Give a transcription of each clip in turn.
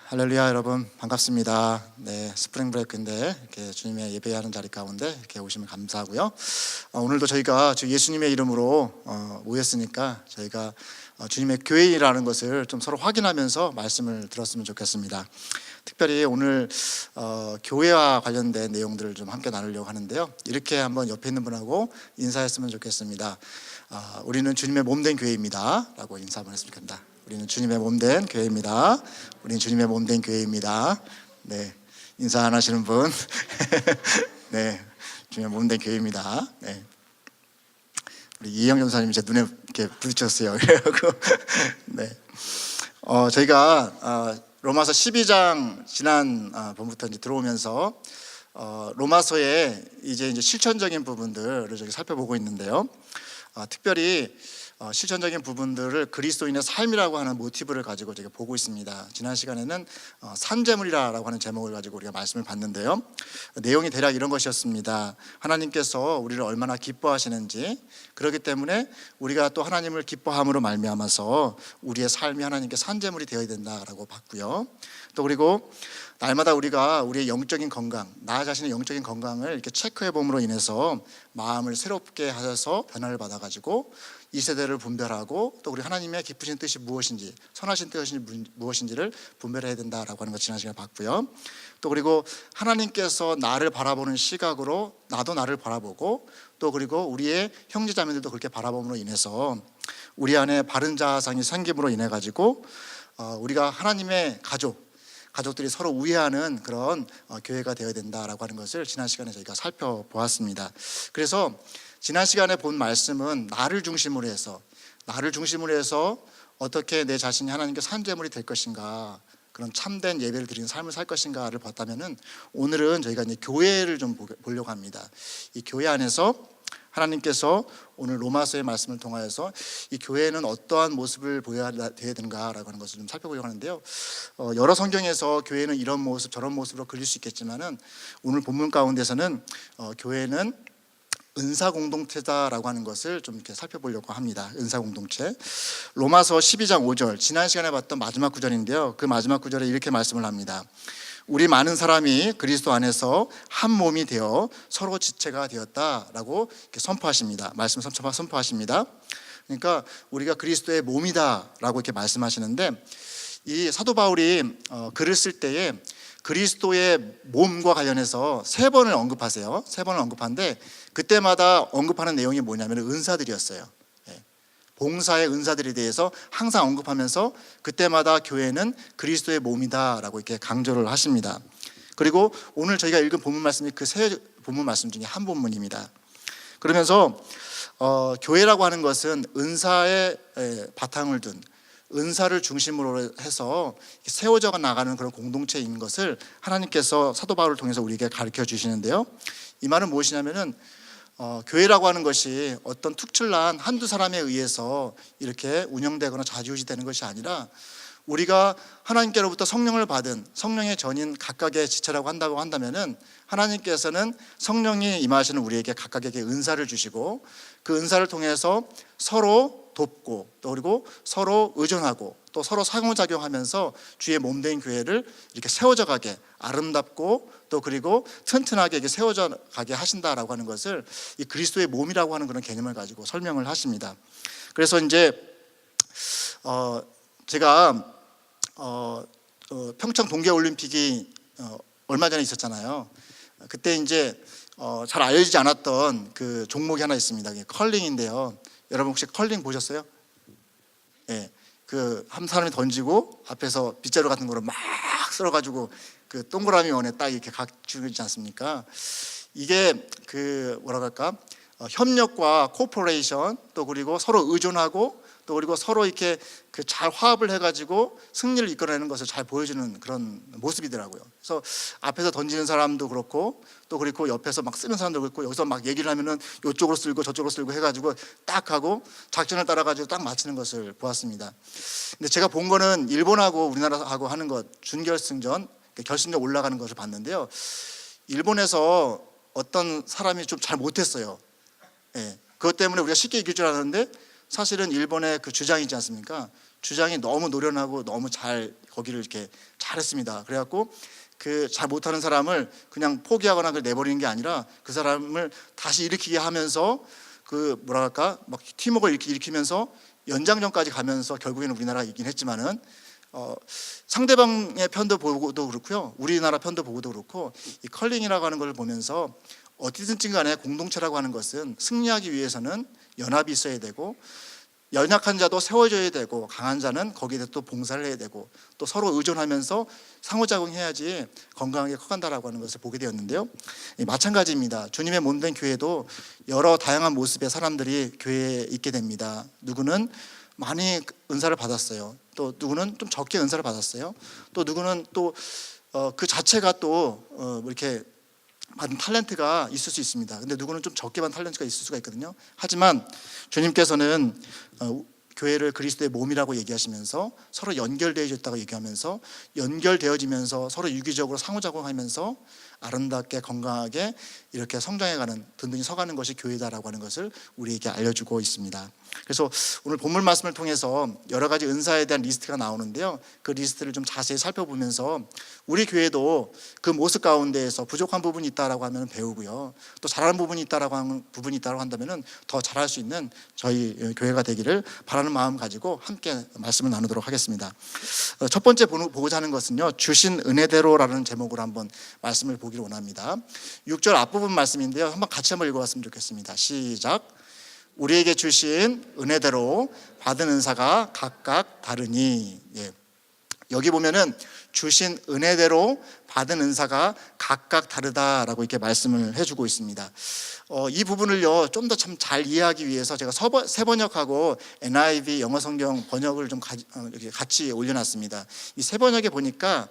할렐루야 여러분 반갑습니다. 네, 스프링 브레이크인데 이렇게 주님의 예배하는 자리 가운데 이렇게 오시면 감사하고요. 오늘도 저희가 주 예수님의 이름으로 모였으니까 저희가 주님의 교회라는 것을 좀 서로 확인하면서 말씀을 들었으면 좋겠습니다. 특별히 오늘 교회와 관련된 내용들을 좀 함께 나누려고 하는데요. 이렇게 한번 옆에 있는 분하고 인사했으면 좋겠습니다. 우리는 주님의 몸된 교회입니다 라고 인사 한번 했으면 좋겠습니다. 우리는 주님의 몸된 교회입니다. 우리는 주님의 몸된 교회입니다. 네, 인사 안 하시는 분 네, 주님의 몸된 교회입니다. 네. 우리 이영 전사님이 제 눈에 이렇게 부딪혔어요. 네, 저희가 로마서 12장 지난 번부터 이제 들어오면서 로마서의 이제 실천적인 부분들을 저희 살펴보고 있는데요. 특별히 실천적인 부분들을 그리스도인의 삶이라고 하는 모티브를 가지고 제가 보고 있습니다. 지난 시간에는 산재물이라고 하는 제목을 가지고 우리가 말씀을 봤는데요. 내용이 대략 이런 것이었습니다. 하나님께서 우리를 얼마나 기뻐하시는지, 그렇기 때문에 우리가 또 하나님을 기뻐함으로 말미암아서 우리의 삶이 하나님께 산재물이 되어야 된다라고 봤고요. 또 그리고 날마다 우리가 우리의 영적인 건강, 나 자신의 영적인 건강을 이렇게 체크해 봄으로 인해서 마음을 새롭게 하셔서 변화를 받아가지고 이 세대를 분별하고 또 우리 하나님의 기쁘신 뜻이 무엇인지, 선하신 뜻이 무엇인지를 분별해야 된다라고 하는 것 지난 시간에 봤고요. 또 그리고 하나님께서 나를 바라보는 시각으로 나도 나를 바라보고, 또 그리고 우리의 형제자매들도 그렇게 바라봄으로 인해서 우리 안에 바른 자상이 생김으로 인해 가지고 우리가 하나님의 가족들이 서로 우애하는 그런 교회가 되어야 된다라고 하는 것을 지난 시간에 저희가 살펴보았습니다. 그래서 지난 시간에 본 말씀은 나를 중심으로 해서 어떻게 내 자신이 하나님께 산재물이 될 것인가, 그런 참된 예배를 드리는 삶을 살 것인가를 봤다면은, 오늘은 저희가 이제 교회를 좀 보려고 합니다. 이 교회 안에서 하나님께서 오늘 로마서의 말씀을 통하여서 이 교회는 어떠한 모습을 보여야 되는가라고 하는 것을 좀 살펴보려고 하는데요. 여러 성경에서 교회는 이런 모습 저런 모습으로 그릴 수 있겠지만은, 오늘 본문 가운데서는 교회는 은사 공동체다라고 하는 것을 좀 이렇게 살펴보려고 합니다. 은사 공동체. 로마서 12장 5절, 지난 시간에 봤던 마지막 구절인데요. 그 마지막 구절에 이렇게 말씀을 합니다. 우리 많은 사람이 그리스도 안에서 한 몸이 되어 서로 지체가 되었다라고 이렇게 선포하십니다. 말씀 선포하십니다. 그러니까 우리가 그리스도의 몸이다라고 이렇게 말씀하시는데, 이 사도 바울이 글을 쓸 때에 그리스도의 몸과 관련해서 세 번을 언급하세요. 세 번을 언급하는데, 그때마다 언급하는 내용이 뭐냐면 은사들이었어요. 봉사의 은사들에 대해서 항상 언급하면서 그때마다 교회는 그리스도의 몸이다라고 이렇게 강조를 하십니다. 그리고 오늘 저희가 읽은 본문 말씀이 그 세 본문 말씀 중에 한 본문입니다. 그러면서 교회라고 하는 것은 은사의 바탕을 둔, 은사를 중심으로 해서 세워져 나가는 그런 공동체인 것을 하나님께서 사도 바울을 통해서 우리에게 가르쳐 주시는데요. 이 말은 무엇이냐면은 교회라고 하는 것이 어떤 특출난 한두 사람에 의해서 이렇게 운영되거나 좌지우지되는 것이 아니라, 우리가 하나님께로부터 성령을 받은 성령의 전인 각각의 지체라고 한다고 한다면은, 하나님께서는 성령이 임하시는 우리에게 각각에게 은사를 주시고, 그 은사를 통해서 서로 돕고, 또 그리고 서로 의존하고, 또 서로 상호작용하면서 주의 몸된 교회를 이렇게 세워져 가게, 아름답고 또 그리고 튼튼하게 이렇게 세워져 가게 하신다라고 하는 것을 이 그리스도의 몸이라고 하는 그런 개념을 가지고 설명을 하십니다. 그래서 이제 제가 평창 동계올림픽이 얼마 전에 있었잖아요. 그때 이제 잘 알려지지 않았던 그 종목이 하나 있습니다. 컬링인데요. 여러분 혹시 컬링 보셨어요? 네. 그 한 사람이 던지고 앞에서 빗자루 같은 거로 막 쓸어가지고 그 동그라미 원에 딱 이렇게 각주지 않습니까? 이게 그 뭐라고 할까? 협력과 코퍼레이션, 또 그리고 서로 의존하고, 또 그리고 서로 이렇게 그 잘 화합을 해가지고 승리를 이끌어내는 것을 잘 보여주는 그런 모습이더라고요. 그래서 앞에서 던지는 사람도 그렇고, 또 그리고 옆에서 막 쓰는 사람도 그렇고, 여기서 막 얘기를 하면은 이쪽으로 쓸고 저쪽으로 쓸고 해가지고 딱 하고 작전을 따라가지고 딱 맞추는 것을 보았습니다. 근데 제가 본 거는 일본하고 우리나라하고 하는 것 준결승전, 결승전 올라가는 것을 봤는데요. 일본에서 어떤 사람이 좀 잘 못했어요. 그것 때문에 우리가 쉽게 이길 줄 알았는데, 사실은 일본의 그 주장이지 않습니까? 주장이 너무 노련하고 너무 잘 거기를 이렇게 잘했습니다. 그래갖고 그 잘 못하는 사람을 그냥 포기하거나 내버리는 게 아니라 그 사람을 다시 일으키게 하면서 그 뭐랄까 막 팀워크를 일으키면서 연장전까지 가면서 결국에는 우리나라가 이긴 했지만은 상대방의 편도 보고도 그렇고요, 우리나라 편도 보고도 그렇고, 이 컬링이라고 하는 걸 보면서 어디든지 간에 공동체라고 하는 것은 승리하기 위해서는 연합이 있어야 되고, 연약한 자도 세워줘야 되고, 강한 자는 거기에 또 봉사를 해야 되고, 또 서로 의존하면서 상호작용해야지 건강하게 커간다라고 하는 것을 보게 되었는데요. 마찬가지입니다. 주님의 몸된 교회도 여러 다양한 모습의 사람들이 교회에 있게 됩니다. 누구는 많이 은사를 받았어요. 또 누구는 좀 적게 은사를 받았어요. 또 누구는 또 그 자체가 또 이렇게 받은 탤런트가 있을 수 있습니다. 근데 누구는 좀 적게 받은 탤런트가 있을 수가 있거든요. 하지만 주님께서는 교회를 그리스도의 몸이라고 얘기하시면서 서로 연결되어졌다고 얘기하면서 연결되어지면서 서로 유기적으로 상호작용하면서 아름답게 건강하게 이렇게 성장해가는, 든든히 서가는 것이 교회다라고 하는 것을 우리에게 알려주고 있습니다. 그래서 오늘 본문 말씀을 통해서 여러 가지 은사에 대한 리스트가 나오는데요, 그 리스트를 좀 자세히 살펴보면서 우리 교회도 그 모습 가운데에서 부족한 부분이 있다라고 하면 배우고요, 또 잘하는 부분이 있다라고 하는 부분이 있다고 한다면은 더 잘할 수 있는 저희 교회가 되기를 바라는 마음 가지고 함께 말씀을 나누도록 하겠습니다. 첫 번째 보고자 하는 것은요, 주신 은혜대로라는 제목으로 한번 말씀을 보기를 원합니다. 6절 앞부분 말씀인데요, 한번 같이 한번 읽어봤으면 좋겠습니다. 시작. 우리에게 주신 은혜대로 받은 은사가 각각 다르니. 여기 보면은 주신 은혜대로 받은 은사가 각각 다르다라고 이렇게 말씀을 해주고 있습니다. 이 부분을요 좀 더 참 잘 이해하기 위해서 제가 새 번역하고 NIV 영어 성경 번역을 좀 이렇게 같이 올려놨습니다. 이 새 번역에 보니까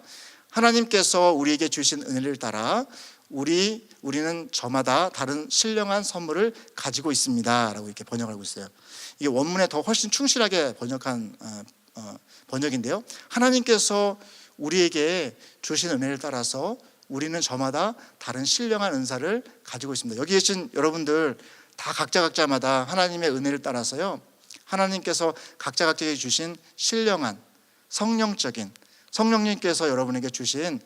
하나님께서 우리에게 주신 은혜를 따라 우리는 저마다 다른 신령한 선물을 가지고 있습니다라고 이렇게 번역하고 있어요. 이게 원문에 더 훨씬 충실하게 번역한 번역인데요, 하나님께서 우리에게 주신 은혜를 따라서 우리는 저마다 다른 신령한 은사를 가지고 있습니다. 여기 계신 여러분들 다 각자마다 하나님의 은혜를 따라서요, 하나님께서 각자에게 주신 신령한 성령님께서 여러분에게 주신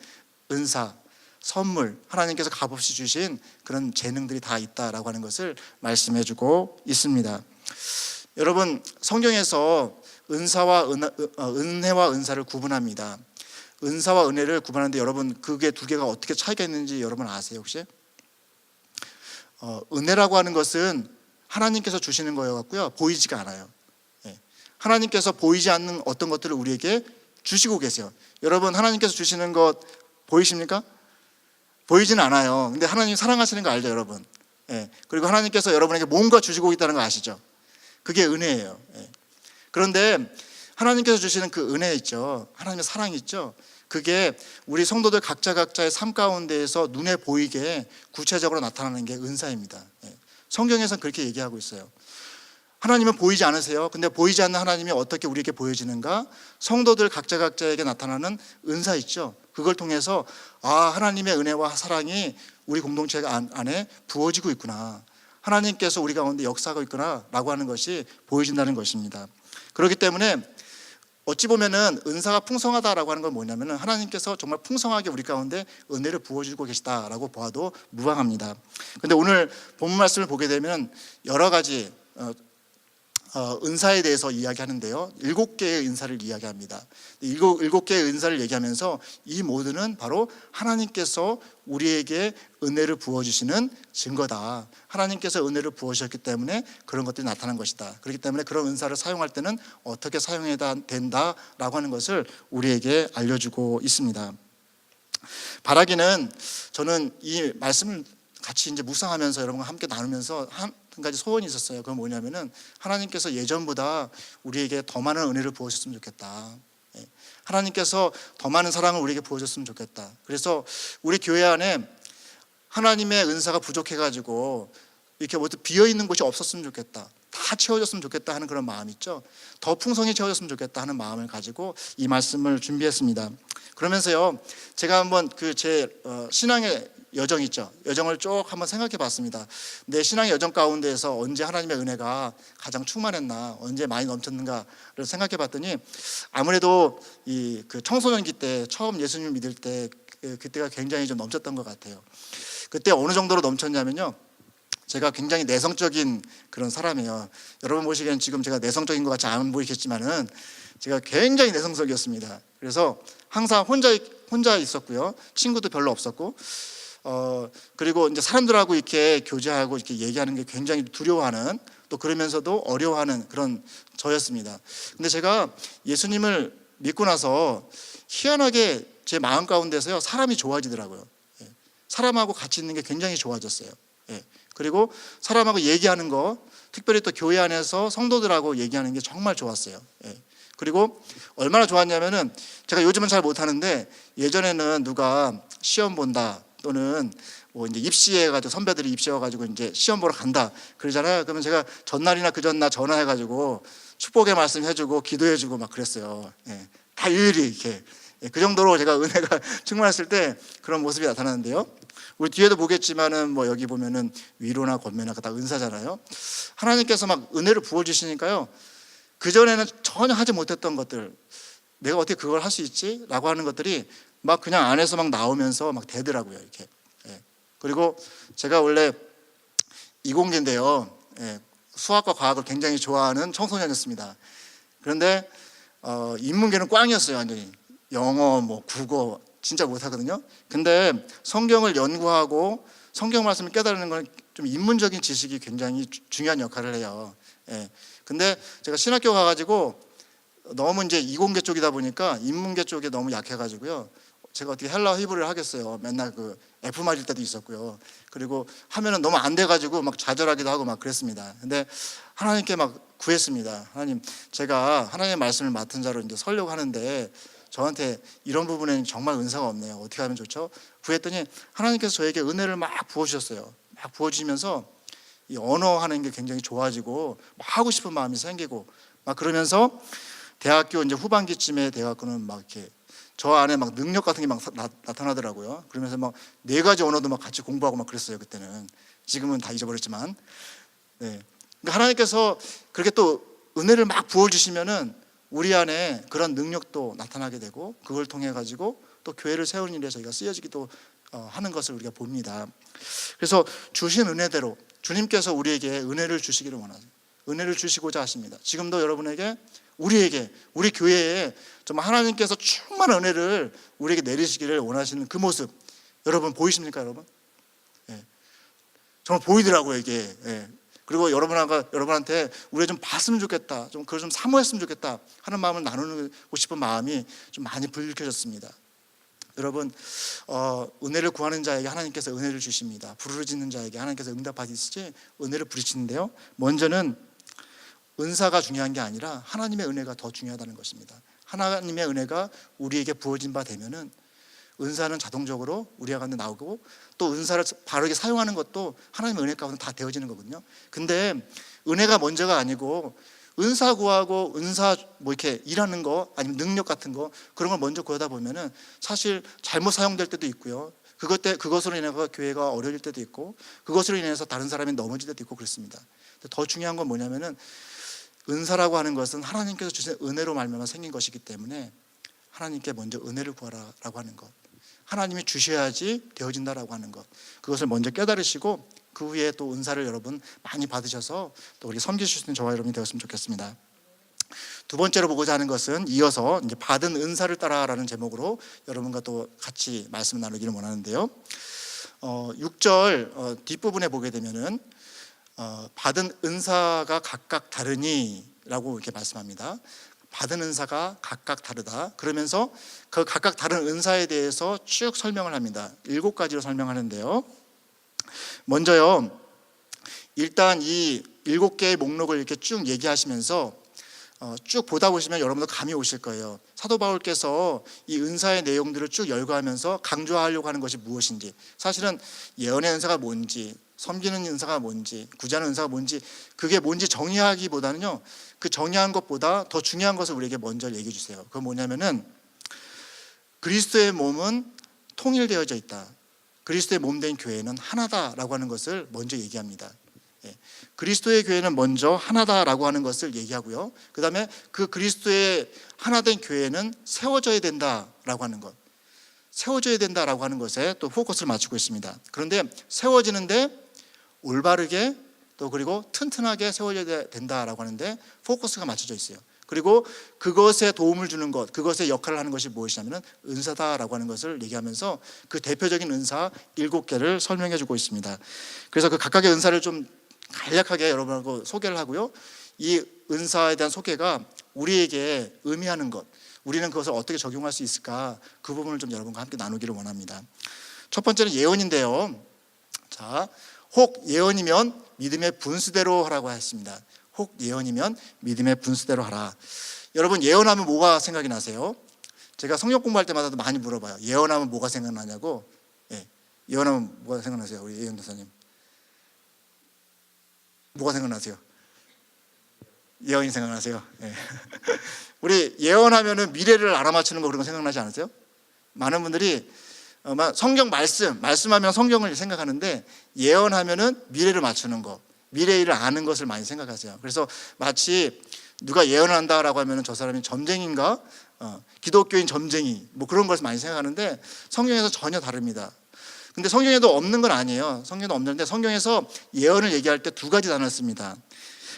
은사, 선물, 하나님께서 값없이 주신 그런 재능들이 다 있다라고 하는 것을 말씀해주고 있습니다. 여러분, 성경에서 은혜와 은사를 구분합니다. 은사와 은혜를 구분하는데 여러분, 그게 두 개가 어떻게 차이가 있는지 여러분 아세요 혹시? 은혜라고 하는 것은 하나님께서 주시는 거여 갖고요, 보이지가 않아요. 하나님께서 보이지 않는 어떤 것들을 우리에게 주시고 계세요. 여러분, 하나님께서 주시는 것 보이십니까? 보이지는 않아요. 근데 하나님 사랑하시는 거 알죠, 여러분? 그리고 하나님께서 여러분에게 뭔가 주시고 있다는 거 아시죠? 그게 은혜예요. 그런데 하나님께서 주시는 그 은혜 있죠, 하나님의 사랑이 있죠, 그게 우리 성도들 각자의 삶 가운데에서 눈에 보이게 구체적으로 나타나는 게 은사입니다. 성경에서는 그렇게 얘기하고 있어요. 하나님은 보이지 않으세요. 근데 보이지 않는 하나님이 어떻게 우리에게 보여지는가? 성도들 각자에게 나타나는 은사 있죠, 그걸 통해서 하나님의 은혜와 사랑이 우리 공동체 안에 부어지고 있구나, 하나님께서 우리 가운데 역사하고 있구나 라고 하는 것이 보여진다는 것입니다. 그렇기 때문에 어찌 보면은 은사가 풍성하다라고 하는 건 뭐냐면은 하나님께서 정말 풍성하게 우리 가운데 은혜를 부어주고 계시다라고 보아도 무방합니다. 근데 오늘 본문 말씀을 보게 되면 여러 가지 은사에 대해서 이야기하는데요, 7개의 은사를 이야기합니다. 7개의 은사를 얘기하면서 이 모두는 바로 하나님께서 우리에게 은혜를 부어주시는 증거다. 하나님께서 은혜를 부어주셨기 때문에 그런 것들이 나타난 것이다. 그렇기 때문에 그런 은사를 사용할 때는 어떻게 사용해야 된다라고 하는 것을 우리에게 알려주고 있습니다. 바라기는, 저는 이 말씀을 같이 이제 묵상하면서 여러분과 함께 나누면서 한 가지 소원이 있었어요. 그건 뭐냐면은 하나님께서 예전보다 우리에게 더 많은 은혜를 부어주셨으면 좋겠다. 하나님께서 더 많은 사랑을 우리에게 부어줬으면 좋겠다. 그래서 우리 교회 안에 하나님의 은사가 부족해가지고 이렇게 뭐 비어있는 곳이 없었으면 좋겠다, 다 채워졌으면 좋겠다 하는 그런 마음 있죠. 더 풍성히 채워졌으면 좋겠다 하는 마음을 가지고 이 말씀을 준비했습니다. 그러면서요, 제가 한번 제 신앙의 여정 있죠. 여정을 쭉 한번 생각해 봤습니다. 내 신앙의 여정 가운데에서 언제 하나님의 은혜가 가장 충만했나, 언제 많이 넘쳤는가를 생각해 봤더니 아무래도 그 청소년기 때 처음 예수님을 믿을 때 그때가 굉장히 좀 넘쳤던 것 같아요. 그때 어느 정도로 넘쳤냐면요, 제가 굉장히 내성적인 그런 사람이에요. 여러분 보시기엔 지금 제가 내성적인 것 같이 안 보이겠지만은 제가 굉장히 내성적이었습니다. 그래서 항상 혼자 있었고요. 친구도 별로 없었고, 그리고 이제 사람들하고 이렇게 교제하고 이렇게 얘기하는 게 굉장히 두려워하는, 또 그러면서도 어려워하는 그런 저였습니다. 근데 제가 예수님을 믿고 나서 희한하게 제 마음 가운데서요, 사람이 좋아지더라고요. 사람하고 같이 있는 게 굉장히 좋아졌어요. 그리고 사람하고 얘기하는 거, 특별히 또 교회 안에서 성도들하고 얘기하는 게 정말 좋았어요. 그리고 얼마나 좋았냐면은, 제가 요즘은 잘 못하는데 예전에는 누가 시험 본다, 또는 뭐 이제 입시해가지고 선배들이 입시해가지고 이제 시험 보러 간다 그러잖아요. 그러면 제가 전날이나 그 전날 전화해가지고 축복의 말씀 해주고 기도해주고 막 그랬어요. 다 일일이 이렇게. 그 정도로 제가 은혜가 충만했을 때 그런 모습이 나타나는데요. 우리 뒤에도 보겠지만은 뭐 여기 보면은 위로나 권면이나 다 은사잖아요. 하나님께서 막 은혜를 부어주시니까요, 그전에는 전혀 하지 못했던 것들, 내가 어떻게 그걸 할 수 있지? 라고 하는 것들이 막 그냥 안에서 막 나오면서 막 되더라고요, 이렇게. 그리고 제가 원래 이공계인데요, 수학과 과학을 굉장히 좋아하는 청소년이었습니다. 그런데 인문계는 꽝이었어요, 완전히. 영어, 뭐 국어 진짜 못하거든요. 근데 성경을 연구하고 성경 말씀을 깨달는 건 좀 인문적인 지식이 굉장히 중요한 역할을 해요. 근데 제가 신학교 가가지고 너무 이제 이공계 쪽이다 보니까 인문계 쪽에 너무 약해가지고요, 제가 어떻게 헬라어 히브리를 하겠어요. 맨날 그 F 맞을 때도 있었고요. 그리고 하면은 너무 안 돼가지고 막 좌절하기도 하고 막 그랬습니다. 근데 하나님께 막 구했습니다. 하나님, 제가 하나님의 말씀을 맡은 자로 이제 서려고 하는데 저한테 이런 부분에는 정말 은사가 없네요. 어떻게 하면 좋죠? 구했더니 하나님께서 저에게 은혜를 막 부어주셨어요. 막 부어주시면서 이 언어하는 게 굉장히 좋아지고 막 하고 싶은 마음이 생기고 막 그러면서 대학교 이제 후반기쯤에 대학교는 막 이렇게 저 안에 막 능력 같은 게 막 나타나더라고요. 그러면서 막 4가지 언어도 막 같이 공부하고 막 그랬어요, 그때는. 지금은 다 잊어버렸지만. 그러니까 하나님께서 그렇게 또 은혜를 막 부어주시면은 우리 안에 그런 능력도 나타나게 되고, 그걸 통해 가지고 또 교회를 세우는 일에 저희가 쓰여지기도 하는 것을 우리가 봅니다. 그래서 주신 은혜대로 주님께서 우리에게 은혜를 주시기를 원하죠. 은혜를 주시고자 하십니다. 지금도 여러분에게, 우리에게, 우리 교회에 정말 하나님께서 충만한 은혜를 우리에게 내리시기를 원하시는 그 모습, 여러분 보이십니까, 여러분? 정말 보이더라고요, 이게. 그리고 여러분한테 우리가 좀 봤으면 좋겠다, 좀 그걸 좀 사모했으면 좋겠다 하는 마음을 나누고 싶은 마음이 좀 많이 불켜졌습니다. 여러분, 은혜를 구하는 자에게 하나님께서 은혜를 주십니다. 부르짖는 자에게 하나님께서 응답하시지 은혜를 부리시는데요, 먼저는 은사가 중요한 게 아니라 하나님의 은혜가 더 중요하다는 것입니다. 하나님의 은혜가 우리에게 부어진 바 되면은 은사는 자동적으로 우리 가운데 나오고, 또 은사를 바르게 사용하는 것도 하나님의 은혜 가운데 다 되어지는 거거든요. 근데 은혜가 먼저가 아니고 은사 구하고 은사 뭐 이렇게 일하는 거, 아니면 능력 같은 거, 그런 걸 먼저 구하다 보면은 사실 잘못 사용될 때도 있고요, 그것으로 인해서 교회가 어려질 때도 있고, 그것으로 인해서 다른 사람이 넘어질 때도 있고 그렇습니다. 더 중요한 건 뭐냐면은, 은사라고 하는 것은 하나님께서 주신 은혜로 말미암아 생긴 것이기 때문에 하나님께 먼저 은혜를 구하라라고 하는 것, 하나님이 주셔야지 되어진다라고 하는 것, 그것을 먼저 깨달으시고 그 후에 또 은사를 여러분 많이 받으셔서 또 우리 섬기실 수 있는 저와 여러분이 되었으면 좋겠습니다. 두 번째로 보고자 하는 것은, 이어서 이제 받은 은사를 따라라는 제목으로 여러분과 또 같이 말씀을 나누기를 원하는데요, 6절 뒷부분에 보게 되면은 받은 은사가 각각 다르니라고 이렇게 말씀합니다. 받은 은사가 각각 다르다. 그러면서 그 각각 다른 은사에 대해서 쭉 설명을 합니다. 7가지로 설명하는데요, 먼저요, 일단 이 7개의 목록을 이렇게 쭉 얘기하시면서 쭉 보다 보시면 여러분도 감이 오실 거예요. 사도 바울께서 이 은사의 내용들을 쭉 열거하면서 강조하려고 하는 것이 무엇인지, 사실은 예언의 은사가 뭔지, 섬기는 은사가 뭔지, 구제하는 은사가 뭔지, 그게 뭔지 정의하기보다는요, 그 정의한 것보다 더 중요한 것을 우리에게 먼저 얘기해 주세요. 그건 뭐냐면은, 그리스도의 몸은 통일되어져 있다. 그리스도의 몸된 교회는 하나다라고 하는 것을 먼저 얘기합니다. 그리스도의 교회는 먼저 하나다라고 하는 것을 얘기하고요. 그 다음에 그 그리스도의 하나된 교회는 세워져야 된다라고 하는 것, 세워져야 된다라고 하는 것에 또 포커스를 맞추고 있습니다. 그런데 세워지는데 올바르게 또 그리고 튼튼하게 세워져야 된다라고 하는데 포커스가 맞춰져 있어요. 그리고 그것에 도움을 주는 것, 그것의 역할을 하는 것이 무엇이냐면 은사다라고 하는 것을 얘기하면서 그 대표적인 은사 7개를 설명해 주고 있습니다. 그래서 그 각각의 은사를 좀 간략하게 여러분하고 소개를 하고요. 이 은사에 대한 소개가 우리에게 의미하는 것, 우리는 그것을 어떻게 적용할 수 있을까, 그 부분을 좀 여러분과 함께 나누기를 원합니다. 첫 번째는 예언인데요. 자, 혹 예언이면 믿음의 분수대로 하라고 했습니다. 혹 예언이면 믿음의 분수대로 하라. 여러분, 예언하면 뭐가 생각이 나세요? 제가 성경 공부할 때마다도 많이 물어봐요. 예언하면 뭐가 생각나냐고. 예언하면 뭐가 생각나세요? 우리 예언 도사님 뭐가 생각나세요? 예언이 생각나세요? 우리 예언하면은 미래를 알아맞히는 거, 그런 거 생각나지 않으세요? 많은 분들이 성경 말씀하면 성경을 생각하는데, 예언하면은 미래를 맞추는 거, 미래 일을 아는 것을 많이 생각하세요. 그래서 마치 누가 예언한다라고 하면은 저 사람이 점쟁인가, 기독교인 점쟁이, 뭐 그런 것을 많이 생각하는데 성경에서 전혀 다릅니다. 근데 성경에도 없는 건 아니에요. 성경에도 없는데 성경에서 예언을 얘기할 때 2가지 단어를 씁니다.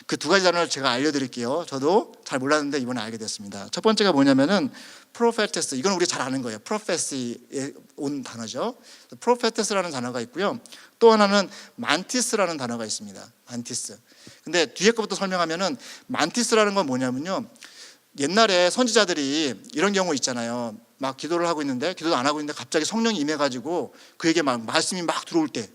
그 2가지 단어를 제가 알려드릴게요. 저도 잘 몰랐는데 이번에 알게 됐습니다. 첫 번째가 뭐냐면은 프로페테스, 이건 우리 잘 아는 거예요. 프로페시에 온 단어죠. 프로페테스라는 단어가 있고요. 또 하나는 만티스라는 단어가 있습니다. 만티스. 근데 뒤에 것부터 설명하면은, 만티스라는 건 뭐냐면요, 옛날에 선지자들이 이런 경우 있잖아요. 막 기도를 하고 있는데, 기도도 안 하고 있는데 갑자기 성령이 임해가지고 그에게 막 말씀이 막 들어올 때,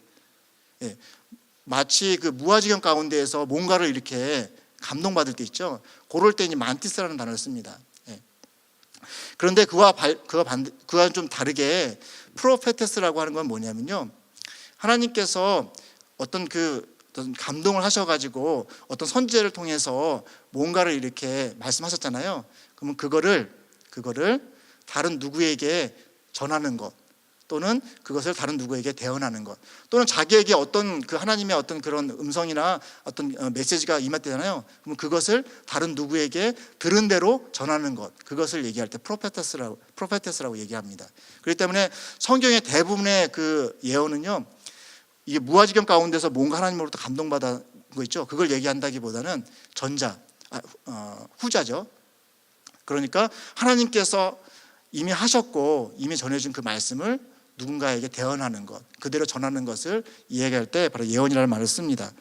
마치 그 무아지경 가운데에서 뭔가를 이렇게 감동받을 때 있죠. 그럴 때 이제 만티스라는 단어를 씁니다. 그런데 그와 좀 다르게 프로페테스라고 하는 건 뭐냐면요, 하나님께서 어떤 감동을 하셔가지고 어떤 선지자를 통해서 뭔가를 이렇게 말씀하셨잖아요. 그러면 그거를 다른 누구에게 전하는 것, 또는 그것을 다른 누구에게 대언하는 것, 또는 자기에게 어떤 그 하나님의 어떤 그런 음성이나 어떤 메시지가 임했잖아요. 그러면 그것을 다른 누구에게 들은 대로 전하는 것, 그것을 얘기할 때 프로페테스라고 얘기합니다. 그렇기 때문에 성경의 대부분의 그 예언은요, 이게 무아지경 가운데서 뭔가 하나님으로부터 감동받은 거 있죠. 그걸 얘기한다기보다는 후자죠. 그러니까 하나님께서 이미 하셨고 이미 전해준 그 말씀을 누군가에게 대언하는 것, 그대로 전하는 것을 이야기할 때 바로 예언이라는 말을 씁니다.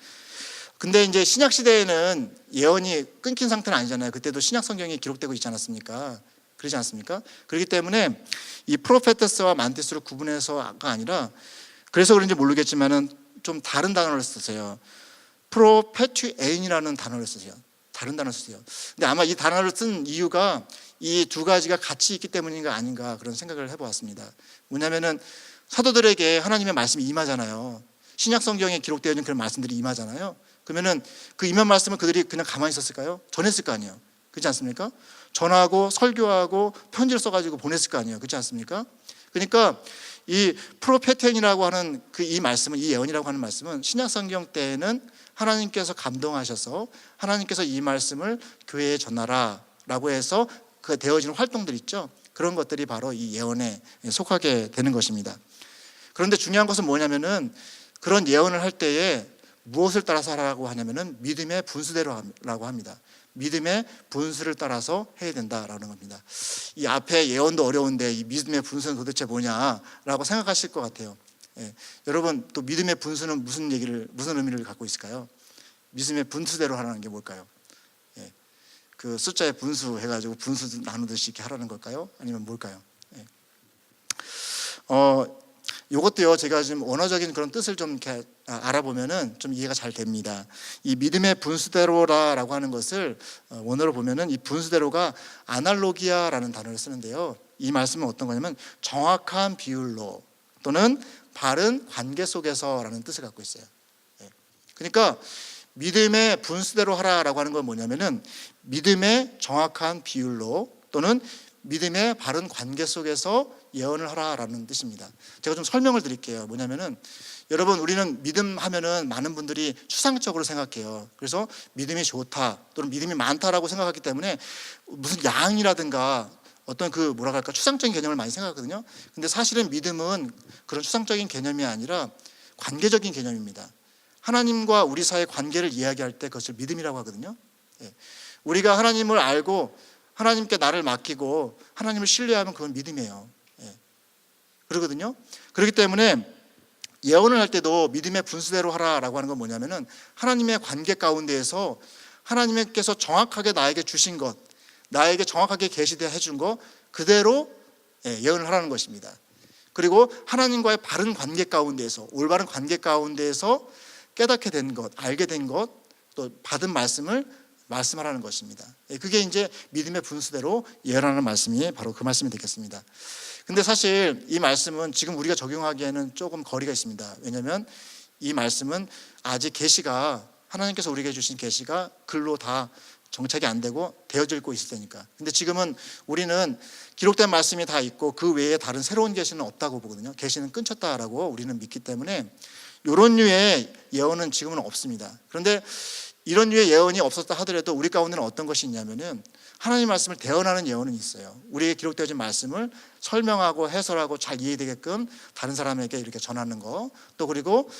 근데 이제 신약 시대에는 예언이 끊긴 상태는 아니잖아요. 그때도 신약 성경이 기록되고 있지 않았습니까? 그러지 않습니까? 그렇기 때문에 이 프로페테스와 만티스를 구분해서가 아니라, 그래서 그런지 모르겠지만은 좀 다른 단어를 쓰세요. 프로페튜에인이라는 단어를 쓰세요. 다른 단어를 쓰세요. 근데 아마 이 단어를 쓴 이유가 이 2가지가 같이 있기 때문인가 아닌가, 그런 생각을 해보았습니다. 뭐냐면은 사도들에게 하나님의 말씀이 임하잖아요. 신약 성경에 기록되어 있는 그런 말씀들이 임하잖아요. 그러면은 그 임한 말씀을 그들이 그냥 가만히 있었을까요? 전했을 거 아니에요. 그렇지 않습니까? 전하고 설교하고 편지를 써가지고 보냈을 거 아니에요. 그렇지 않습니까? 그러니까 이 프로페텐이라고 하는 이 말씀은, 이 예언이라고 하는 말씀은 신약 성경 때에는 하나님께서 감동하셔서 하나님께서 이 말씀을 교회에 전하라라고 해서 그 되어지는 활동들 있죠. 그런 것들이 바로 이 예언에 속하게 되는 것입니다. 그런데 중요한 것은 뭐냐면은, 그런 예언을 할 때에 무엇을 따라서 하라고 하냐면은 믿음의 분수대로라고 합니다. 믿음의 분수를 따라서 해야 된다라는 겁니다. 이 앞에 예언도 어려운데 이 믿음의 분수는 도대체 뭐냐라고 생각하실 것 같아요. 여러분, 또 믿음의 분수는 무슨 의미를 갖고 있을까요? 믿음의 분수대로 하라는 게 뭘까요? 그 숫자에 분수 해가지고 분수 나누듯이 이렇게 하라는 걸까요? 아니면 뭘까요? 이것도요, 제가 지금 언어적인 그런 뜻을 좀 이렇게 알아보면은 좀 이해가 잘 됩니다. 이 믿음의 분수대로라고 하는 것을 원어로 보면은 이 분수대로가 아날로기아라는 단어를 쓰는데요. 이 말씀은 어떤 거냐면 정확한 비율로 또는 바른 관계 속에서라는 뜻을 갖고 있어요. 그러니까 믿음의 분수대로 하라라고 하는 건 뭐냐면은 믿음의 정확한 비율로 또는 믿음의 바른 관계 속에서 예언을 하라라는 뜻입니다. 제가 좀 설명을 드릴게요. 뭐냐면은 여러분, 우리는 믿음 하면은 많은 분들이 추상적으로 생각해요. 그래서 믿음이 좋다 또는 믿음이 많다라고 생각하기 때문에 무슨 양이라든가 어떤 그 뭐라 할까 추상적인 개념을 많이 생각하거든요. 근데 사실은 믿음은 그런 추상적인 개념이 아니라 관계적인 개념입니다. 하나님과 우리 사이의 관계를 이야기할 때 그것을 믿음이라고 하거든요. 예. 우리가 하나님을 알고 하나님께 나를 맡기고 하나님을 신뢰하면 그건 믿음이에요. 예. 그러거든요. 그렇기 때문에 예언을 할 때도 믿음의 분수대로 하라라고 하는 건 뭐냐면은 하나님의 관계 가운데에서 하나님께서 정확하게 나에게 주신 것, 나에게 정확하게 계시되어 해준 것 그대로 예언을 하라는 것입니다. 그리고 하나님과의 바른 관계 가운데에서, 올바른 관계 가운데에서 깨닫게 된 것, 알게 된 것, 또 받은 말씀을 말씀하라는 것입니다. 그게 이제 믿음의 분수대로 예언하는 말씀이 바로 그 말씀이 되겠습니다. 근데 사실 이 말씀은 지금 우리가 적용하기에는 조금 거리가 있습니다. 왜냐하면 이 말씀은 아직 계시가, 하나님께서 우리에게 주신 계시가 글로 다 정착이 안 되고 되어지고 있을 테니까. 근데 지금은 우리는 기록된 말씀이 다 있고 그 외에 다른 새로운 계시는 없다고 보거든요. 계시는 끊쳤다라고 우리는 믿기 때문에 이런 류의 예언은 지금은 없습니다. 그런데 이런 류의 예언이 없었다 하더라도 우리 가운데는 어떤 것이 있냐면은 하나님의 말씀을 대언하는 예언은 있어요. 우리에게 기록되어진 말씀을 설명하고 해설하고 잘 이해되게끔 다른 사람에게 이렇게 전하는 거, 또 그리고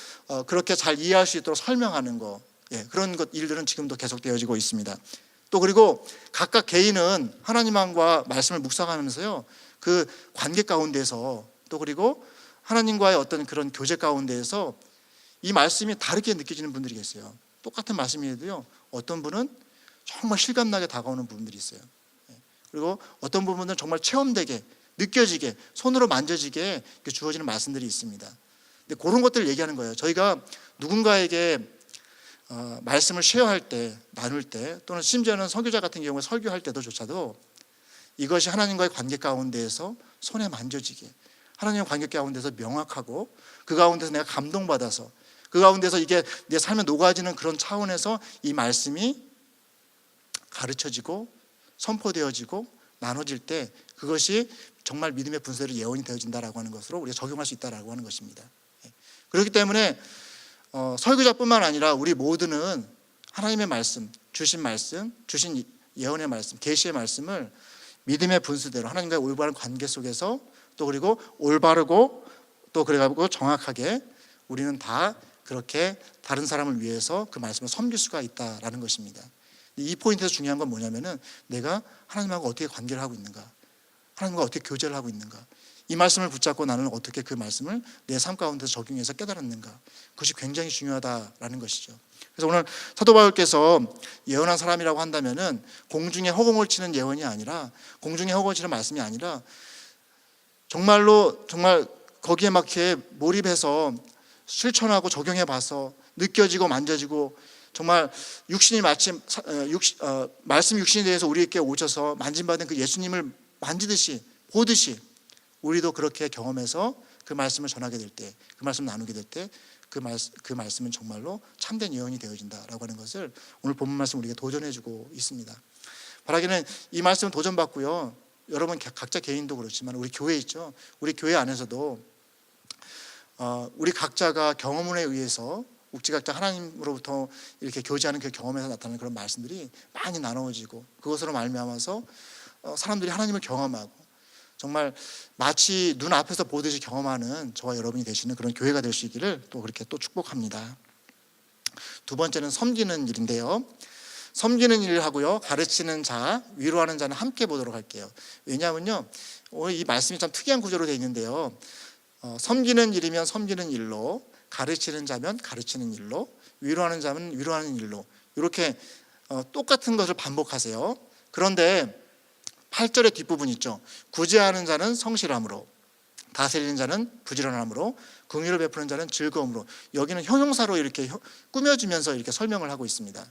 그렇게 잘 이해할 수 있도록 설명하는 거, 그런 일들은 지금도 계속되어지고 있습니다. 또 그리고 각각 개인은 하나님과 말씀을 묵상하면서요, 그 관계 가운데서, 또 그리고 하나님과의 어떤 그런 교제 가운데에서 이 말씀이 다르게 느껴지는 분들이 계세요. 똑같은 말씀이라도요, 어떤 분은 정말 실감나게 다가오는 부분들이 있어요. 그리고 어떤 부분은 정말 체험되게, 느껴지게, 손으로 만져지게 주어지는 말씀들이 있습니다. 근데 그런 것들을 얘기하는 거예요. 저희가 누군가에게 말씀을 쉐어할 때, 나눌 때, 또는 심지어는 설교자 같은 경우에 설교할 때도조차도 이것이 하나님과의 관계 가운데에서 손에 만져지게, 하나님의 관계 가운데서 명확하고 그 가운데서 내가 감동받아서 그 가운데서 이게 내 삶에 녹아지는 그런 차원에서 이 말씀이 가르쳐지고 선포되어지고 나눠질 때 그것이 정말 믿음의 분수대로 예언이 되어진다라고 하는 것으로 우리가 적용할 수 있다라고 하는 것입니다. 그렇기 때문에 설교자뿐만 아니라 우리 모두는 하나님의 말씀, 주신 예언의 말씀, 계시의 말씀을 믿음의 분수대로 하나님과의 올바른 관계 속에서, 또 그리고 올바르고 또 그래가지고 정확하게 우리는 다 그렇게 다른 사람을 위해서 그 말씀을 섬길 수가 있다라는 것입니다. 이 포인트에서 중요한 건 뭐냐면은 내가 하나님하고 어떻게 관계를 하고 있는가, 하나님과 어떻게 교제를 하고 있는가, 이 말씀을 붙잡고 나는 어떻게 그 말씀을 내 삶 가운데서 적용해서 깨달았는가, 그것이 굉장히 중요하다라는 것이죠. 그래서 오늘 사도 바울께서 예언한 사람이라고 한다면은 공중에 허공을 치는 예언이 아니라, 공중에 허공을 치는 말씀이 아니라 정말로 정말 거기에 막 이렇게 몰입해서 실천하고 적용해 봐서 느껴지고 만져지고, 정말 육신이 마침 말씀 육신에 대해서 우리에게 오셔서 만짐받은 그 예수님을 만지듯이 보듯이 우리도 그렇게 경험해서 그 말씀을 전하게 될 때, 그 말씀을 나누게 될 때 그 말씀은 정말로 참된 예언이 되어진다라고 하는 것을 오늘 본문 말씀 우리에게 도전해주고 있습니다. 바라기는 이 말씀은 도전받고요, 여러분 각자 개인도 그렇지만 우리 교회 있죠. 우리 교회 안에서도 우리 각자가 경험에 의해서 각자 하나님으로부터 이렇게 교제하는 그 경험에서 나타나는 그런 말씀들이 많이 나누어지고, 그것으로 말미암아서 사람들이 하나님을 경험하고 정말 마치 눈앞에서 보듯이 경험하는 저와 여러분이 되시는 그런 교회가 될 수 있기를 또 그렇게 또 축복합니다. 두 번째는 섬기는 일인데요, 섬기는 일을 하고요, 가르치는 자, 위로하는 자는 함께 보도록 할게요. 왜냐하면요, 오늘 이 말씀이 참 특이한 구조로 되어 있는데요, 섬기는 일이면 섬기는 일로, 가르치는 자면 가르치는 일로, 위로하는 자면 위로하는 일로, 이렇게 똑같은 것을 반복하세요. 그런데 8절의 뒷부분 있죠. 구제하는 자는 성실함으로, 다스리는 자는 부지런함으로, 긍휼을 베푸는 자는 즐거움으로. 여기는 형용사로 이렇게 꾸며지면서 이렇게 설명을 하고 있습니다.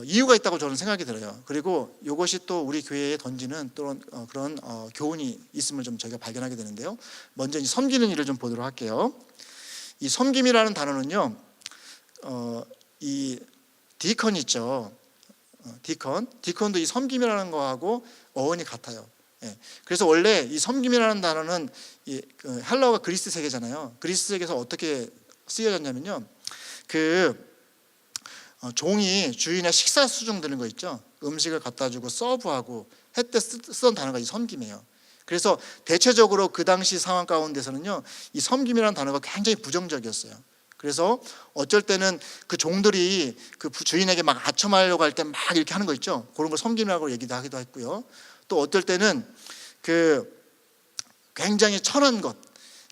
이유가 있다고 저는 생각이 들어요. 그리고 이것이 또 우리 교회에 던지는 또 그런 교훈이 있음을 좀 저희가 발견하게 되는데요. 먼저 이 섬기는 일을 좀 보도록 할게요. 이 섬김이라는 단어는요, 이 디컨 있죠. 디컨도 이 섬김이라는 거하고 어원이 같아요. 그래서 원래 이 섬김이라는 단어는 그 헬라어가 그리스 세계잖아요. 그리스 세계에서 어떻게 쓰여졌냐면요, 종이 주인의 식사 수중 드는 거 있죠. 음식을 갖다 주고 서브하고 했때 쓰던 단어가 이 섬김이에요. 그래서 대체적으로 그 당시 상황 가운데서는요, 이 섬김이라는 단어가 굉장히 부정적이었어요. 그래서 어쩔 때는 그 종들이 그 주인에게 막 아첨하려고 할 때 막 이렇게 하는 거 있죠. 그런 걸 섬김이라고 얘기도 하기도 했고요. 또 어떨 때는 굉장히 천한 것,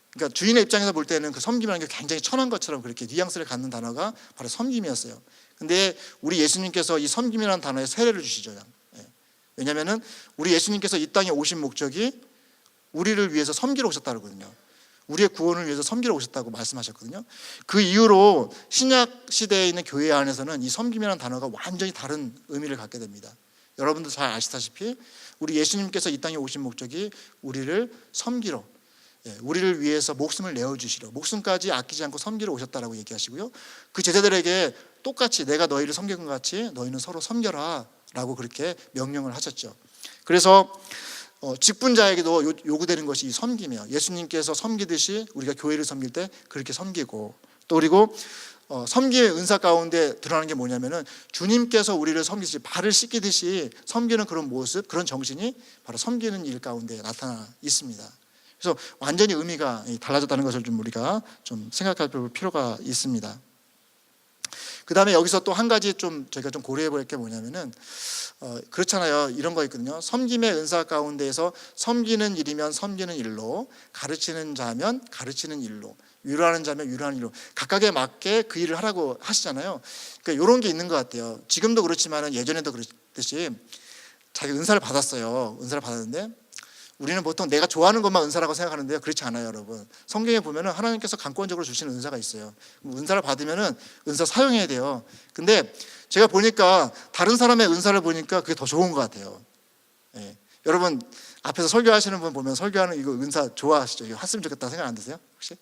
그러니까 주인의 입장에서 볼 때는 그 섬김이라는 게 굉장히 천한 것처럼 그렇게 뉘앙스를 갖는 단어가 바로 섬김이었어요. 근데 우리 예수님께서 이 섬김이라는 단어에 세례를 주시죠. 왜냐하면 우리 예수님께서 이 땅에 오신 목적이 우리를 위해서 섬기러 오셨다고 그러거든요. 우리의 구원을 위해서 섬기러 오셨다고 말씀하셨거든요. 그 이후로 신약 시대에 있는 교회 안에서는 이 섬김이라는 단어가 완전히 다른 의미를 갖게 됩니다. 여러분도 잘 아시다시피 우리 예수님께서 이 땅에 오신 목적이 우리를 섬기러, 우리를 위해서 목숨을 내어주시러, 목숨까지 아끼지 않고 섬기러 오셨다라고 얘기하시고요. 그 제자들에게 똑같이 내가 너희를 섬긴 것 같이 너희는 서로 섬겨라 라고 그렇게 명령을 하셨죠. 그래서 직분자에게도 요구되는 것이 이 섬김이에요. 예수님께서 섬기듯이 우리가 교회를 섬길 때 그렇게 섬기고, 또 그리고 섬김의 은사 가운데 드러나는 게 뭐냐면은 주님께서 우리를 섬기듯이 발을 씻기듯이 섬기는 그런 모습, 그런 정신이 바로 섬기는 일 가운데 나타나 있습니다. 그래서 완전히 의미가 달라졌다는 것을 좀 우리가 좀 생각할 필요가 있습니다. 그 다음에 여기서 또 한 가지 좀 저희가 좀 고려해 볼 게 뭐냐면은 그렇잖아요. 이런 거 있거든요. 섬김의 은사 가운데에서 섬기는 일이면 섬기는 일로, 가르치는 자면 가르치는 일로, 위로하는 자면 위로하는 일로, 각각에 맞게 그 일을 하라고 하시잖아요. 그러니까 이런 게 있는 것 같아요. 지금도 그렇지만 예전에도 그랬듯이 자기 은사를 받았어요. 은사를 받았는데 우리는 보통 내가 좋아하는 것만 은사라고 생각하는데요, 그렇지 않아요, 여러분. 성경에 보면은 하나님께서 강권적으로 주시는 은사가 있어요. 은사를 받으면은 은사 사용해야 돼요. 근데 제가 보니까 다른 사람의 은사를 보니까 그게 더 좋은 것 같아요. 여러분 앞에서 설교하시는 분 보면 설교하는 이거 은사 좋아하시죠? 이거 했으면 좋겠다 생각 안 드세요? 혹시?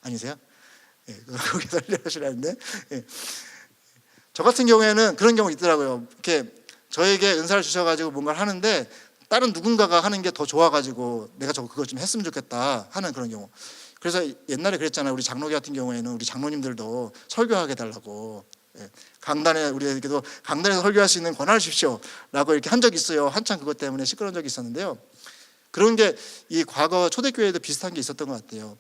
아니세요? 거기 설교하시라는데 저 같은 경우에는 그런 경우 있더라고요. 이렇게 저에게 은사를 주셔가지고 뭔가를 하는데 다른 누군가가 하는 게 더 좋아가지고 내가 그거 좀 했으면 좋겠다 하는 그런 경우. 그래서 옛날에 그랬잖아요. 우리 장로교 같은 경우에는 우리 장로님들도 설교하게 달라고, 강단에 우리에게도 강단에서 설교할 수 있는 권한을 주십시오 라고 이렇게 한 적이 있어요. 한참 그것 때문에 시끄러운 적이 있었는데요. 그런 게 이 과거 초대교회에도 비슷한 게 있었던 것 같아요.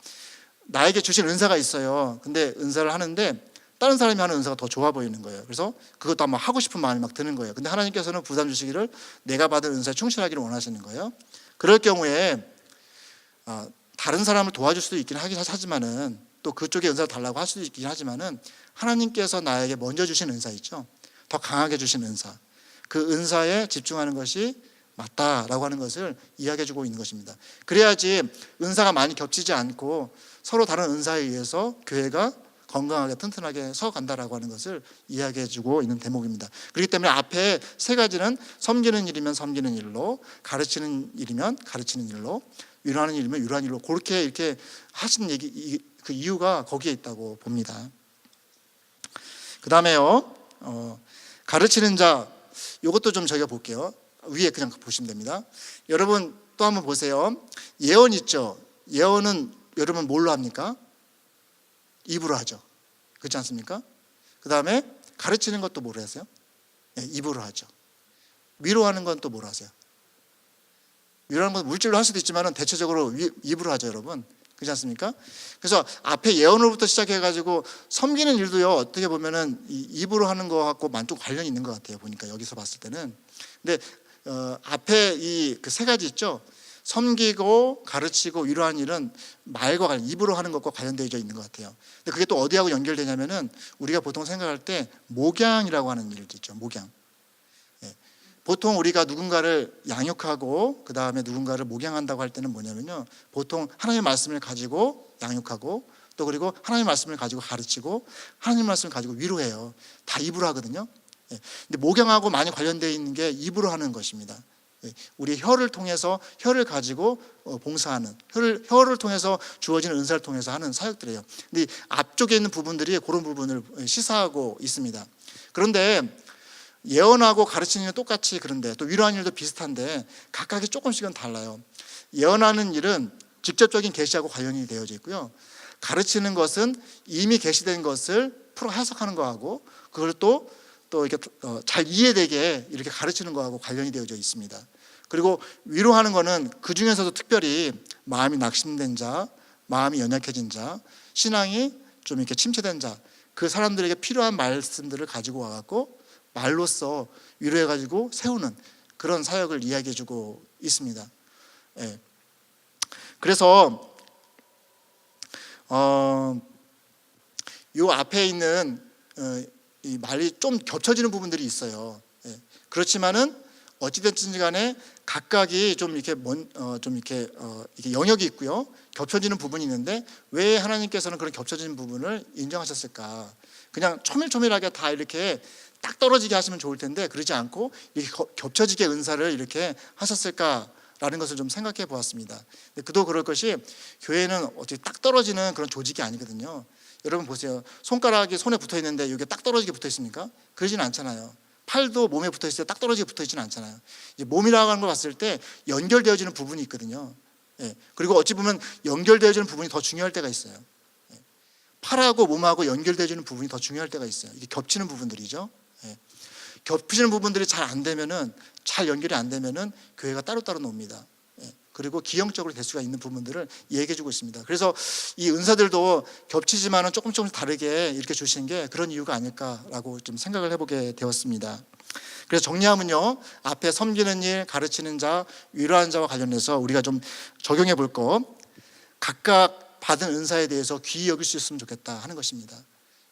나에게 주신 은사가 있어요. 근데 은사를 하는데 다른 사람이 하는 은사가 더 좋아 보이는 거예요. 그래서 그것도 한번 하고 싶은 마음이 막 드는 거예요. 근데 하나님께서는 부담 주시기를 내가 받은 은사에 충실하기를 원하시는 거예요. 그럴 경우에 다른 사람을 도와줄 수도 있긴 하지만은, 또 그쪽에 은사를 달라고 할 수도 있긴 하지만은, 하나님께서 나에게 먼저 주신 은사 있죠. 더 강하게 주신 은사, 그 은사에 집중하는 것이 맞다라고 하는 것을 이야기해주고 있는 것입니다. 그래야지 은사가 많이 겹치지 않고 서로 다른 은사에 의해서 교회가 건강하게 튼튼하게 서간다라고 하는 것을 이야기해주고 있는 대목입니다. 그렇기 때문에 앞에 세 가지는 섬기는 일이면 섬기는 일로, 가르치는 일이면 가르치는 일로, 위로하는 일이면 위로하는 일로, 그렇게 이렇게 하신 얘기, 그 이유가 거기에 있다고 봅니다. 그 다음에요, 가르치는 자, 이것도 좀 저희가 볼게요. 위에 그냥 보시면 됩니다. 여러분 또 한번 보세요. 예언 있죠. 예언은 여러분 뭘로 합니까? 입으로 하죠. 그렇지 않습니까? 그 다음에 가르치는 것도 뭐로 하세요? 입으로 하죠. 위로하는 건 또 뭐로 하세요? 위로하는 건 물질로 할 수도 있지만 대체적으로 입으로 하죠, 여러분. 그렇지 않습니까? 그래서 앞에 예언으로부터 시작해가지고 섬기는 일도요, 어떻게 보면은 입으로 하는 거하고 좀 관련이 있는 것 같아요. 보니까 여기서 봤을 때는. 근데 앞에 이 그 세 가지 있죠. 섬기고 가르치고 위로하는 일은 말과 입으로 하는 것과 관련되어 있는 것 같아요. 근데 그게 또 어디하고 연결되냐면은 우리가 보통 생각할 때 목양이라고 하는 일도 있죠. 목양. 보통 우리가 누군가를 양육하고 그 다음에 누군가를 목양한다고 할 때는 뭐냐면요, 보통 하나님의 말씀을 가지고 양육하고, 또 그리고 하나님의 말씀을 가지고 가르치고, 하나님의 말씀을 가지고 위로해요. 다 입으로 하거든요. 근데 목양하고 많이 관련되어 있는 게 입으로 하는 것입니다. 우리 혀를 통해서, 혀를 가지고 봉사하는, 혀를 통해서 주어지는 은사를 통해서 하는 사역들이에요. 근데 앞쪽에 있는 부분들이 그런 부분을 시사하고 있습니다. 그런데 예언하고 가르치는 일은 똑같이 그런데 또 위로하는 일도 비슷한데 각각이 조금씩은 달라요. 예언하는 일은 직접적인 계시하고 관련이 되어져 있고요. 가르치는 것은 이미 계시된 것을 풀어 해석하는 거하고 그걸 또 이렇게 잘 이해되게 이렇게 가르치는 거하고 관련이 되어져 있습니다. 그리고 위로하는 거는 그 중에서도 특별히 마음이 낙심된 자, 마음이 연약해진 자, 신앙이 좀 이렇게 침체된 자, 그 사람들에게 필요한 말씀들을 가지고 와갖고 말로써 위로해가지고 세우는 그런 사역을 이야기해주고 있습니다. 예. 그래서 요 앞에 있는 이 말이 좀 겹쳐지는 부분들이 있어요. 예. 그렇지만은 어찌됐든지 간에 각각이 좀 이렇게 이렇게 영역이 있고요. 겹쳐지는 부분이 있는데 왜 하나님께서는 그런 겹쳐지는 부분을 인정하셨을까? 그냥 초밀초밀하게 다 이렇게 딱 떨어지게 하시면 좋을 텐데 그러지 않고 이렇게 겹쳐지게 은사를 이렇게 하셨을까라는 것을 좀 생각해 보았습니다. 근데 그도 그럴 것이 교회는 어떻게 딱 떨어지는 그런 조직이 아니거든요. 여러분 보세요. 손가락이 손에 붙어 있는데 이게 딱 떨어지게 붙어 있습니까? 그러지는 않잖아요. 팔도 몸에 붙어 있을 때 딱 떨어지게 붙어 있지는 않잖아요. 이제 몸이라고 하는 걸 봤을 때 연결되어지는 부분이 있거든요. 예. 그리고 어찌 보면 연결되어지는 부분이 더 중요할 때가 있어요. 예. 팔하고 몸하고 연결되어지는 부분이 더 중요할 때가 있어요. 이게 겹치는 부분들이죠. 예. 겹치는 부분들이 잘 안 되면은, 잘 연결이 안 되면은 교회가 따로따로 놉니다. 예. 그리고 기형적으로 될 수가 있는 부분들을 얘기해주고 있습니다. 그래서 이 은사들도 겹치지만은 조금씩 다르게 이렇게 주신 게 그런 이유가 아닐까라고 좀 생각을 해보게 되었습니다. 그래서 정리하면요, 앞에 섬기는 일, 가르치는 자, 위로하는 자와 관련해서 우리가 좀 적용해 볼 거, 각각 받은 은사에 대해서 귀히 여길 수 있으면 좋겠다 하는 것입니다.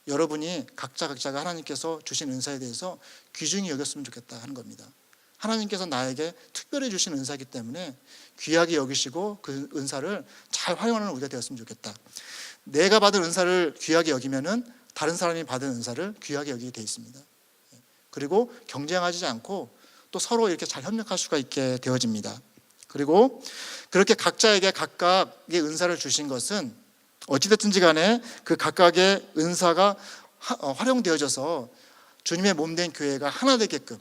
여러분이 각자가 하나님께서 주신 은사에 대해서 귀중히 여겼으면 좋겠다 하는 겁니다. 하나님께서 나에게 특별히 주신 은사이기 때문에 귀하게 여기시고 그 은사를 잘 활용하는 우리가 되었으면 좋겠다. 내가 받은 은사를 귀하게 여기면은 다른 사람이 받은 은사를 귀하게 여기게 되어 있습니다. 그리고 경쟁하지 않고 또 서로 이렇게 잘 협력할 수가 있게 되어집니다. 그리고 그렇게 각자에게 각각의 은사를 주신 것은 어찌됐든지 간에 그 각각의 은사가 활용되어져서 주님의 몸된 교회가 하나 되게끔,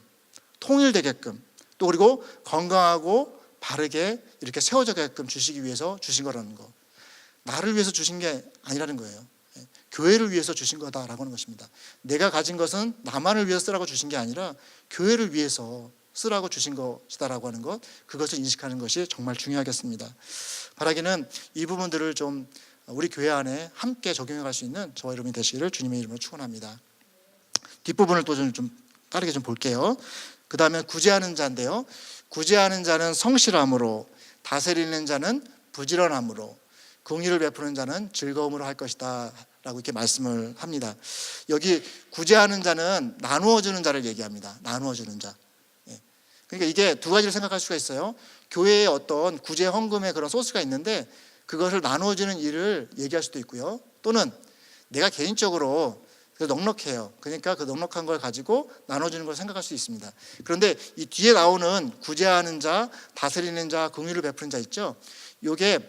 통일되게끔, 또 그리고 건강하고 바르게 이렇게 세워져게끔 주시기 위해서 주신 거라는 거. 나를 위해서 주신 게 아니라는 거예요. 교회를 위해서 주신 거다라고 하는 것입니다. 내가 가진 것은 나만을 위해서 쓰라고 주신 게 아니라 교회를 위해서 쓰라고 주신 것이다라고 하는 것, 그것을 인식하는 것이 정말 중요하겠습니다. 바라기는 이 부분들을 좀 우리 교회 안에 함께 적용해 갈 수 있는 저와 여러분이 되시기를 주님의 이름으로 축원합니다. 뒷부분을 또 좀 빠르게 좀 볼게요. 그 다음에 구제하는 자인데요, 구제하는 자는 성실함으로, 다스리는 자는 부지런함으로, 긍휼을 베푸는 자는 즐거움으로 할 것이다 라고 이렇게 말씀을 합니다. 여기 구제하는 자는 나누어주는 자를 얘기합니다. 나누어주는 자. 그러니까 이게 두 가지를 생각할 수가 있어요. 교회에 어떤 구제 헌금의 그런 소스가 있는데 그것을 나누어주는 일을 얘기할 수도 있고요. 또는 내가 개인적으로 넉넉해요. 그러니까 그 넉넉한 걸 가지고 나눠주는 걸 생각할 수 있습니다. 그런데 이 뒤에 나오는 구제하는 자, 다스리는 자, 긍휼을 베푸는 자 있죠. 이게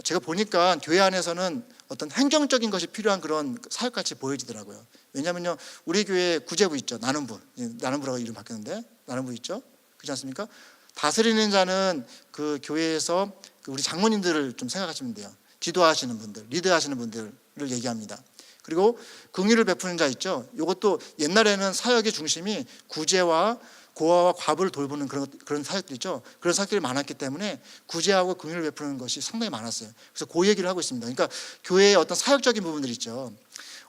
제가 보니까 교회 안에서는 어떤 행정적인 것이 필요한 그런 사역같이 보여지더라고요. 왜냐하면요, 우리 교회 구제부 있죠. 나눔부. 나눔부라고 이름 바뀌었는데 나눔부 있죠. 그렇지 않습니까? 다스리는 자는 그 교회에서 우리 장로님들을 좀 생각하시면 돼요. 지도하시는 분들, 리드하시는 분들을 얘기합니다. 그리고 긍휼을 베푸는 자 있죠. 이것도 옛날에는 사역의 중심이 구제와 고아와 과부를 돌보는 그런 사역들이죠. 그런 사역들이 많았기 때문에 구제하고 긍휼을 베푸는 것이 상당히 많았어요. 그래서 그 얘기를 하고 있습니다. 그러니까 교회의 어떤 사역적인 부분들 있죠.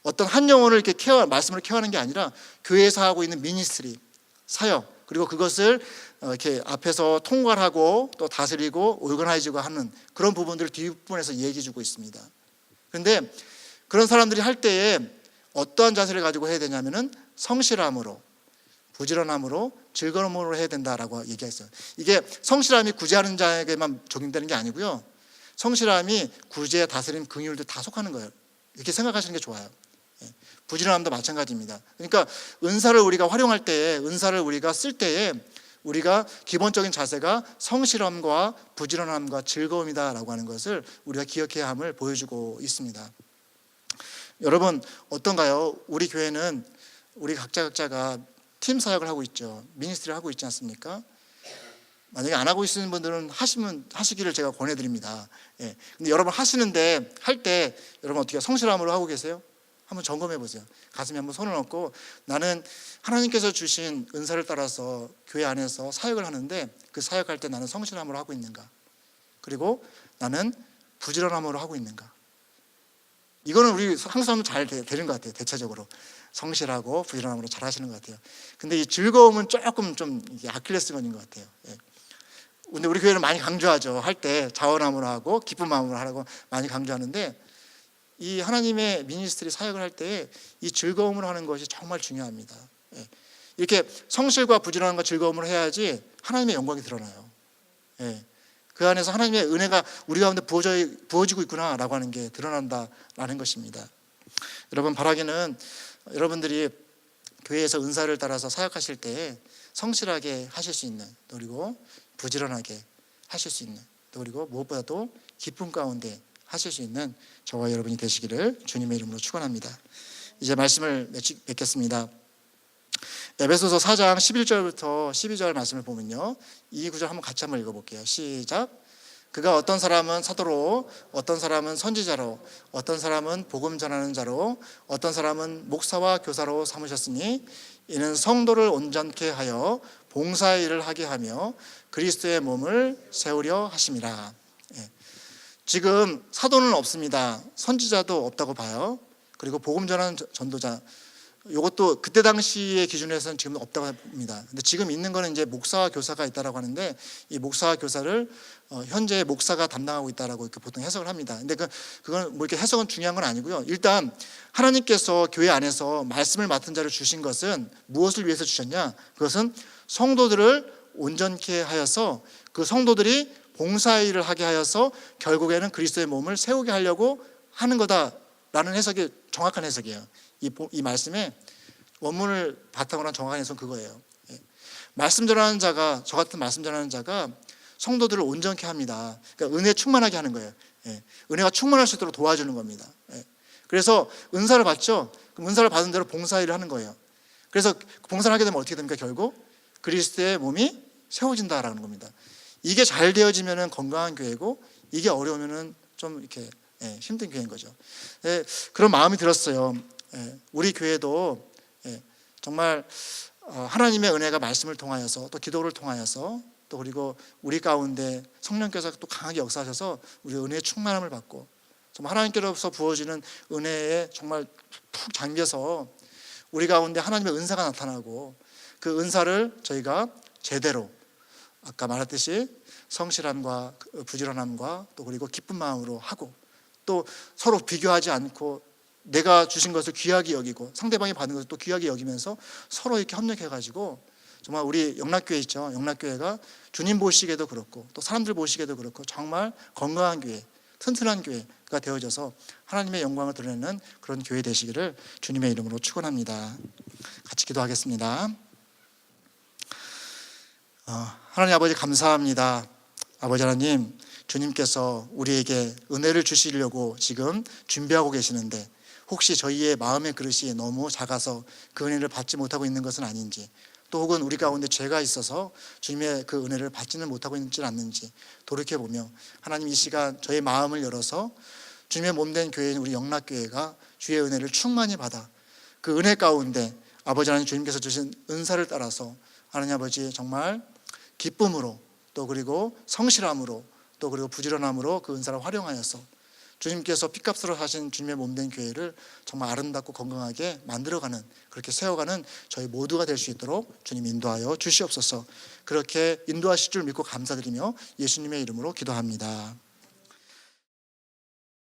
어떤 한 영혼을 이렇게 말씀을 케어하는 게 아니라 교회에서 하고 있는 미니스트리, 사역, 그리고 그것을 이렇게 앞에서 통괄하고 또 다스리고 오르거나이즈고 하는 그런 부분들을 뒷부분에서 얘기해 주고 있습니다. 그런데 그런 사람들이 할 때에 어떠한 자세를 가지고 해야 되냐면은 성실함으로, 부지런함으로, 즐거움으로 해야 된다라고 얘기했어요. 이게 성실함이 구제하는 자에게만 적용되는 게 아니고요. 성실함이 구제, 다스림, 긍휼도 다 속하는 거예요. 이렇게 생각하시는 게 좋아요. 부지런함도 마찬가지입니다. 그러니까 은사를 우리가 활용할 때에, 은사를 우리가 쓸 때에 우리가 기본적인 자세가 성실함과 부지런함과 즐거움이다라고 하는 것을 우리가 기억해야 함을 보여주고 있습니다. 여러분 어떤가요? 우리 교회는 우리 각자가 팀 사역을 하고 있죠. 미니스트리를 하고 있지 않습니까? 만약에 안 하고 있는 분들은 하시기를 제가 권해드립니다. 예. 근데 여러분 하시는데 할 때 여러분 어떻게 성실함으로 하고 계세요? 한번 점검해 보세요. 가슴에 한번 손을 얹고 나는 하나님께서 주신 은사를 따라서 교회 안에서 사역을 하는데 그 사역할 때 나는 성실함으로 하고 있는가? 그리고 나는 부지런함으로 하고 있는가? 이거는 우리 항상 잘 되는 것 같아요. 대체적으로 성실하고 부지런함으로 잘 하시는 것 같아요. 근데 이 즐거움은 조금 좀 아킬레스건인 것 같아요. 예. 근데 우리 교회는 많이 강조하죠. 할 때 자원함으로 하고 기쁜 마음으로 하라고 많이 강조하는데 이 하나님의 미니스트리 사역을 할 때 이 즐거움으로 하는 것이 정말 중요합니다. 예. 이렇게 성실과 부지런함과 즐거움으로 해야지 하나님의 영광이 드러나요. 예. 그 안에서 하나님의 은혜가 우리 가운데 부어지고 있구나라고 하는 게 드러난다라는 것입니다. 여러분 바라기는 여러분들이 교회에서 은사를 따라서 사역하실 때 성실하게 하실 수 있는, 그리고 부지런하게 하실 수 있는, 그리고 무엇보다도 기쁨 가운데 하실 수 있는 저와 여러분이 되시기를 주님의 이름으로 축원합니다. 이제 말씀을 맺겠습니다. 에베소서 4장 11절부터 12절 말씀을 보면요, 이 구절 한번 같이 한번 읽어볼게요. 시작. 그가 어떤 사람은 사도로, 어떤 사람은 선지자로, 어떤 사람은 복음 전하는 자로, 어떤 사람은 목사와 교사로 삼으셨으니 이는 성도를 온전케 하여 봉사의 일을 하게 하며 그리스도의 몸을 세우려 하심이라. 예. 지금 사도는 없습니다. 선지자도 없다고 봐요. 그리고 복음 전하는 전도자, 이것도 그때 당시의 기준에서는 지금 없다고 합니다. 근데 지금 있는 거는 이제 목사와 교사가 있다라고 하는데 이 목사와 교사를 현재 목사가 담당하고 있다라고 이렇게 보통 해석을 합니다. 근데 그건 뭐 이렇게 해석은 중요한 건 아니고요. 일단 하나님께서 교회 안에서 말씀을 맡은 자를 주신 것은 무엇을 위해서 주셨냐? 그것은 성도들을 온전케 하여서 그 성도들이 봉사의 일을 하게 하여서 결국에는 그리스도의 몸을 세우게 하려고 하는 거다라는 해석이 정확한 해석이에요. 이 말씀에 원문을 바탕으로 한 정확한 해석은 그거예요. 예. 말씀 전하는 자가, 저 같은 말씀 전하는 자가 성도들을 온전케 합니다. 그러니까 은혜 충만하게 하는 거예요. 예. 은혜가 충만할 수 있도록 도와주는 겁니다. 예. 그래서 은사를 받죠. 그럼 은사를 받은 대로 봉사일을 하는 거예요. 그래서 봉사를 하게 되면 어떻게 됩니까? 결국 그리스도의 몸이 세워진다라는 겁니다. 이게 잘 되어지면은 건강한 교회고, 이게 어려우면은 좀 이렇게 힘든 교회인 거죠. 그런 마음이 들었어요. 우리 교회도 정말 하나님의 은혜가 말씀을 통하여서 또 기도를 통하여서 또 그리고 우리 가운데 성령께서 또 강하게 역사하셔서 우리 은혜의 충만함을 받고 정말 하나님께로서 부어지는 은혜에 정말 푹 잠겨서 우리 가운데 하나님의 은사가 나타나고 그 은사를 저희가 제대로 아까 말했듯이 성실함과 부지런함과 또 그리고 기쁜 마음으로 하고 또 서로 비교하지 않고 내가 주신 것을 귀하게 여기고 상대방이 받은 것을 또 귀하게 여기면서 서로 이렇게 협력해가지고 정말 우리 영락교회 있죠. 영락교회가 주님 보시기에도 그렇고 또 사람들 보시기에도 그렇고 정말 건강한 교회, 튼튼한 교회가 되어져서 하나님의 영광을 드러내는 그런 교회 되시기를 주님의 이름으로 축원합니다. 같이 기도하겠습니다. 하나님 아버지 감사합니다. 아버지 하나님, 주님께서 우리에게 은혜를 주시려고 지금 준비하고 계시는데 혹시 저희의 마음의 그릇이 너무 작아서 그 은혜를 받지 못하고 있는 것은 아닌지, 또 혹은 우리 가운데 죄가 있어서 주님의 그 은혜를 받지는 못하고 있지는 않는지 돌이켜보며 하나님 이 시간 저희 마음을 열어서 주님의 몸된 교회인 우리 영락교회가 주의 은혜를 충만히 받아 그 은혜 가운데 아버지 하나님 주님께서 주신 은사를 따라서 하나님 아버지 정말 기쁨으로 또 그리고 성실함으로 또 그리고 부지런함으로 그 은사를 활용하여서 주님께서 피값으로 하신 주님의 몸된 교회를 정말 아름답고 건강하게 만들어가는, 그렇게 세워가는 저희 모두가 될 수 있도록 주님 인도하여 주시옵소서. 그렇게 인도하실 줄 믿고 감사드리며 예수님의 이름으로 기도합니다.